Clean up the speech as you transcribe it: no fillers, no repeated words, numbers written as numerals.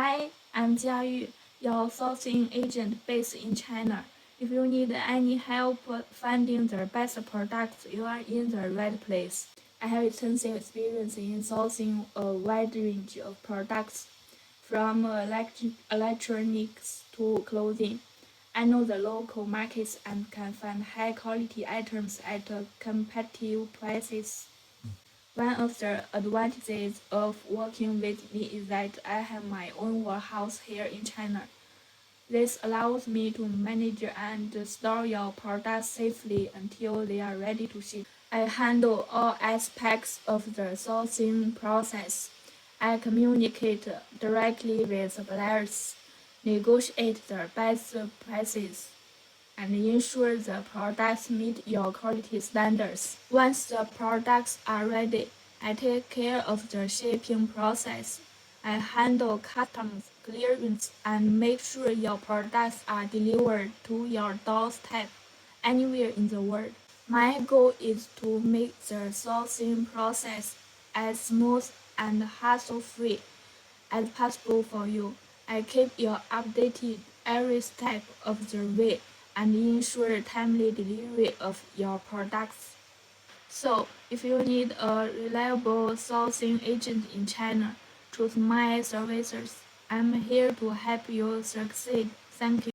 Hi, I'm Jiayu, your sourcing agent based in China. If you need any help finding the best products, you are in the right place. I have extensive experience in sourcing a wide range of products, from electronics to clothing. I know the local markets and can find high quality items at competitive prices. One of the advantages of working with me is that I have my own warehouse here in China. This allows me to manage and store your products safely until they are ready to ship. I handle all aspects of the sourcing process. I communicate directly with suppliers, negotiate the best prices, and ensure the products meet your quality standards. Once the products are ready, I take care of the shipping process. I handle customs clearance and make sure your products are delivered to your doorstep anywhere in the world. My goal is to make the sourcing process as smooth and hassle-free as possible for you. I keep you updated every step of the way and ensure timely delivery of your products. So, if you need a reliable sourcing agent in China, choose my services. I'm here to help you succeed. Thank you.